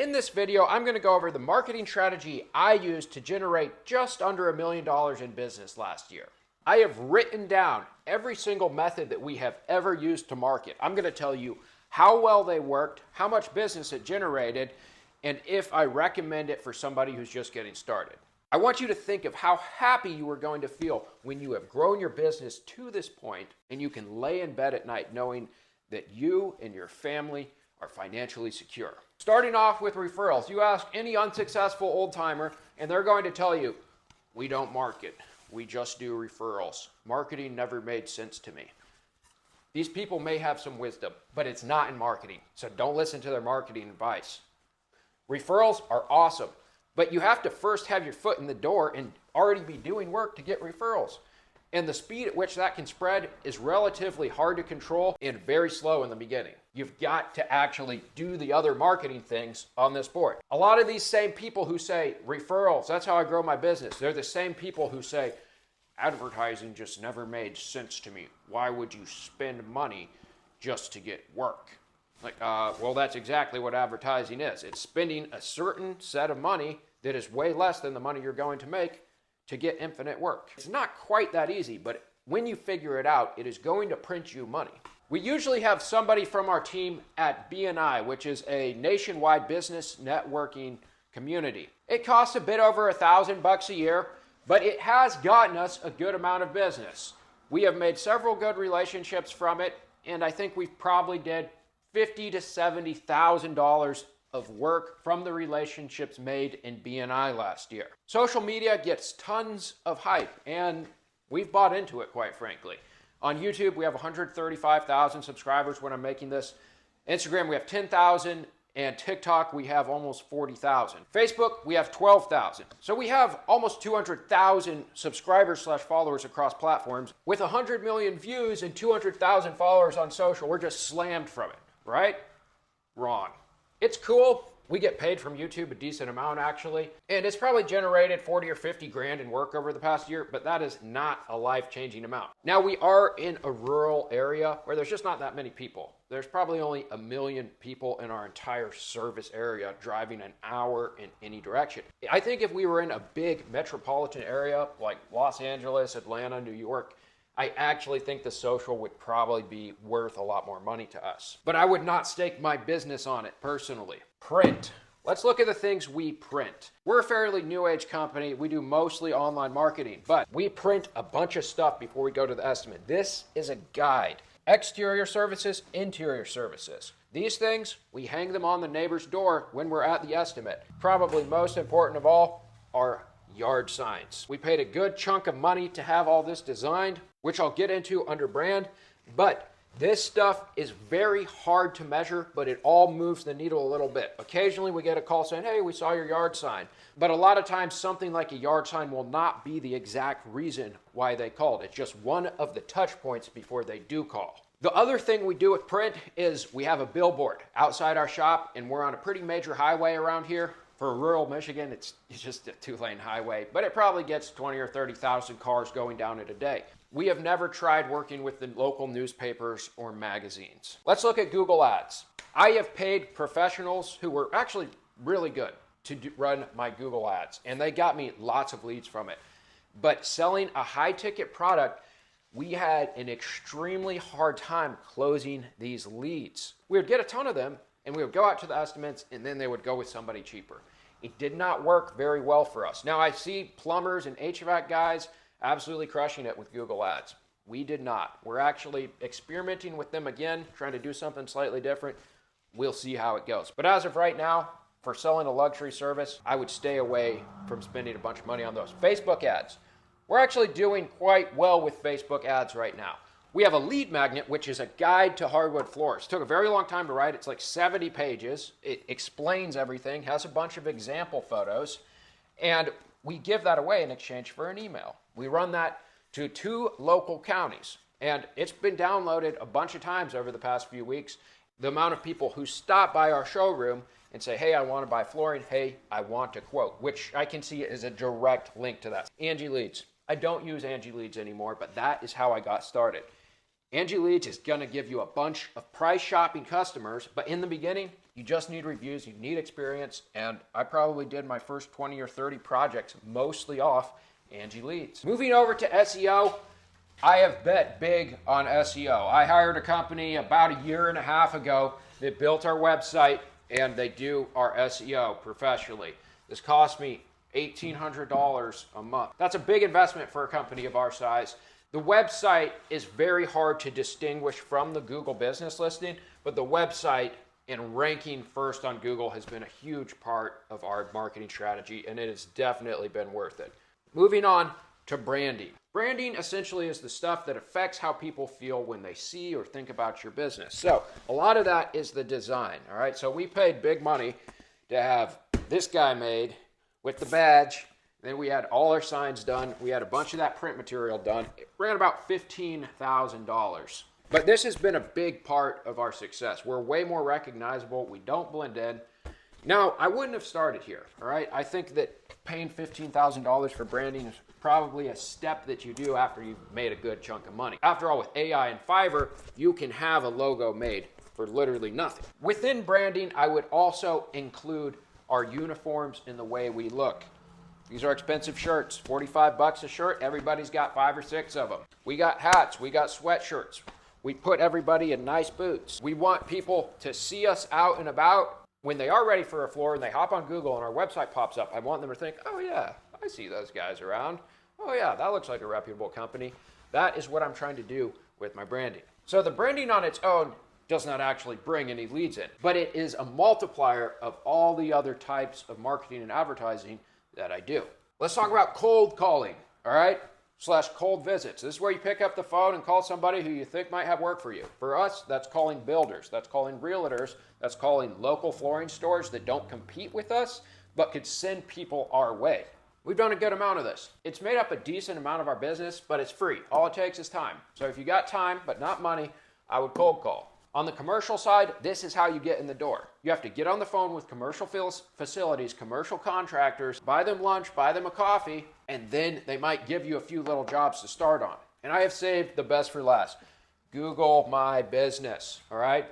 In this video, I'm going to go over the marketing strategy I used to generate just under $1 million in business last year. I have written down every single method that we have ever used to market. I'm going to tell you how well they worked, how much business it generated, and if I recommend it for somebody who's just getting started. I want you to think of how happy you are going to feel when you have grown your business to this point and you can lay in bed at night knowing that you and your family are financially secure. Starting off with referrals, you ask any unsuccessful old timer and they're going to tell you, we don't market, we just do referrals. Marketing never made sense to me. These people may have some wisdom, but it's not in marketing, so don't listen to their marketing advice. Referrals are awesome, but you have to first have your foot in the door and already be doing work to get referrals. And the speed at which that can spread is relatively hard to control and very slow in the beginning. You've got to actually do the other marketing things on this board. A lot of these same people who say, referrals, that's how I grow my business, they're the same people who say, advertising just never made sense to me. Why would you spend money just to get work? Well, that's exactly what advertising is. It's spending a certain set of money that is way less than the money you're going to make to get infinite work. It's not quite that easy, but when you figure it out, it is going to print you money. We usually have somebody from our team at BNI, which is a nationwide business networking community. It costs a bit over $1,000 a year, but it has gotten us a good amount of business. We have made several good relationships from it, and I think we've probably did $50,000 to $70,000 of work from the relationships made in BNI last year. Social media gets tons of hype, and we've bought into it, quite frankly. On YouTube, we have 135,000 subscribers when I'm making this. Instagram, we have 10,000, and TikTok, we have almost 40,000. Facebook, we have 12,000. So we have almost 200,000 subscribers/followers across platforms. With 100 million views and 200,000 followers on social, we're just slammed from it, right? Wrong. It's cool. We get paid from YouTube a decent amount, actually. And it's probably generated 40 or 50 grand in work over the past year, but that is not a life-changing amount. Now, we are in a rural area where there's just not that many people. There's probably only 1 million people in our entire service area driving an hour in any direction. I think if we were in a big metropolitan area like Los Angeles, Atlanta, New York, I actually think the social would probably be worth a lot more money to us. But I would not stake my business on it personally. Print. Let's look at the things we print. We're a fairly new age company. We do mostly online marketing, but we print a bunch of stuff before we go to the estimate. This is a guide. Exterior services, interior services. These things, we hang them on the neighbor's door when we're at the estimate. Probably most important of all are yard signs. We paid a good chunk of money to have all this designed, which I'll get into under brand, but this stuff is very hard to measure, but it all moves the needle a little bit. Occasionally we get a call saying, hey, we saw your yard sign. But a lot of times something like a yard sign will not be the exact reason why they called. It's just one of the touch points before they do call. The other thing we do with print is we have a billboard outside our shop, and we're on a pretty major highway around here. For rural Michigan, it's just a 2-lane highway, but it probably gets 20 or 30,000 cars going down it a day. We have never tried working with the local newspapers or magazines. Let's look at Google Ads. I have paid professionals who were actually really good to run my Google Ads, and they got me lots of leads from it. But selling a high-ticket product, we had an extremely hard time closing these leads. We would get a ton of them, and we would go out to the estimates, and then they would go with somebody cheaper. It did not work very well for us. Now, I see plumbers and HVAC guys absolutely crushing it with Google Ads. We did not. We're actually experimenting with them again, trying to do something slightly different. We'll see how it goes. But as of right now, for selling a luxury service, I would stay away from spending a bunch of money on those. Facebook ads. We're actually doing quite well with Facebook ads right now. We have a lead magnet, which is a guide to hardwood floors. It took a very long time to write. It's like 70 pages. It explains everything, has a bunch of example photos, and we give that away in exchange for an email. We run that to 2 local counties, and it's been downloaded a bunch of times over the past few weeks. The amount of people who stop by our showroom and say, hey, I want to buy flooring, hey, I want to quote, which I can see is a direct link to that. Angie Leads. I don't use Angie Leads anymore, but that is how I got started. Angie Leads is going to give you a bunch of price shopping customers, but in the beginning, You just need reviews, you need experience, and I probably did my first 20 or 30 projects mostly off Angie Leads. Moving over to SEO, I have bet big on SEO. I hired a company about a year and a half ago that built our website, and they do our SEO professionally. This cost me $1,800 a month. That's a big investment for a company of our size. The website is very hard to distinguish from the Google business listing, but the website and ranking first on Google has been a huge part of our marketing strategy, and it has definitely been worth it. Moving on to branding. Branding essentially is the stuff that affects how people feel when they see or think about your business. So a lot of that is the design, all right? So we paid big money to have this guy made with the badge. Then we had all our signs done. We had a bunch of that print material done. It ran about $15,000. But this has been a big part of our success. We're way more recognizable. We don't blend in. Now, I wouldn't have started here, all right? I think that paying $15,000 for branding is probably a step that you do after you've made a good chunk of money. After all, with AI and Fiverr, you can have a logo made for literally nothing. Within branding, I would also include our uniforms and the way we look. These are expensive shirts, 45 bucks a shirt. Everybody's got 5 or 6 of them. We got hats, we got sweatshirts. We put everybody in nice boots. We want people to see us out and about. When they are ready for a floor and they hop on Google and our website pops up, I want them to think, oh yeah, I see those guys around. Oh yeah, that looks like a reputable company. That is what I'm trying to do with my branding. So the branding on its own does not actually bring any leads in, but it is a multiplier of all the other types of marketing and advertising that I do. Let's talk about cold calling, all right? / cold visits. This is where you pick up the phone and call somebody who you think might have work for you. For us, that's calling builders, that's calling realtors, that's calling local flooring stores that don't compete with us, but could send people our way. We've done a good amount of this. It's made up a decent amount of our business, but it's free. All it takes is time. So if you got time, but not money, I would cold call. On the commercial side, this is how you get in the door. You have to get on the phone with commercial facilities, commercial contractors, buy them lunch, buy them a coffee, and then they might give you a few little jobs to start on. And I have saved the best for last. Google My Business, all right?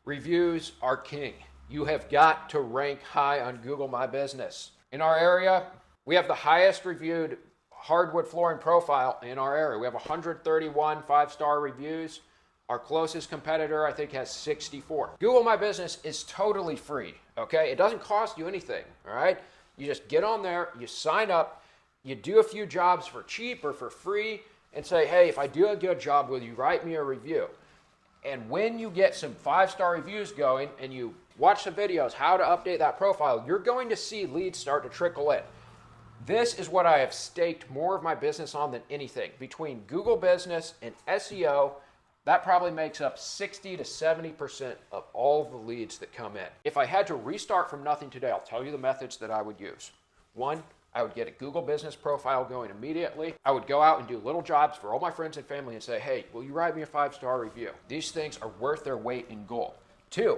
Reviews are king. You have got to rank high on Google My Business. In our area, we have the highest reviewed hardwood flooring profile in our area. We have 131 5-star reviews. Our closest competitor, I think, has 64. Google My Business is totally free, okay? It doesn't cost you anything, all right? You just get on there, you sign up, you do a few jobs for cheap or for free, and say, hey, if I do a good job, will you write me a review? And when you get some 5-star reviews going and you watch the videos, how to update that profile, you're going to see leads start to trickle in. This is what I have staked more of my business on than anything. Between Google Business and SEO, that probably makes up 60 to 70% of all of the leads that come in. If I had to restart from nothing today, I'll tell you the methods that I would use. 1, I would get a Google Business profile going immediately. I would go out and do little jobs for all my friends and family and say, hey, will you write me a 5-star review? These things are worth their weight in gold. 2,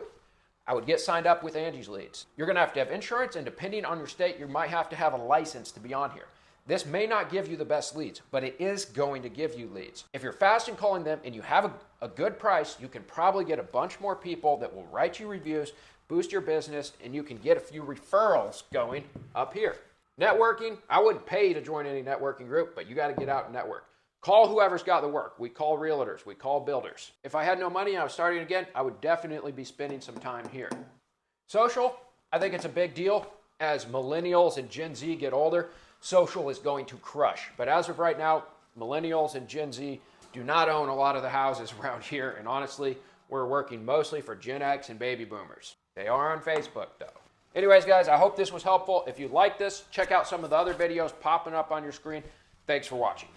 I would get signed up with Angie's Leads. You're gonna have to have insurance, and depending on your state, you might have to have a license to be on here. This may not give you the best leads, but it is going to give you leads. If you're fast in calling them and you have a good price, you can probably get a bunch more people that will write you reviews, boost your business, and you can get a few referrals going up here. Networking, I wouldn't pay to join any networking group, but you got to get out and network. Call whoever's got the work. We call realtors, we call builders. If I had no money and I was starting again, I would definitely be spending some time here. Social, I think it's a big deal. As millennials and Gen Z get older, social is going to crush. But as of right now, millennials and Gen Z do not own a lot of the houses around here. And honestly, we're working mostly for Gen X and baby boomers. They are on Facebook though. Anyways, guys, I hope this was helpful. If you like this, check out some of the other videos popping up on your screen. Thanks for watching.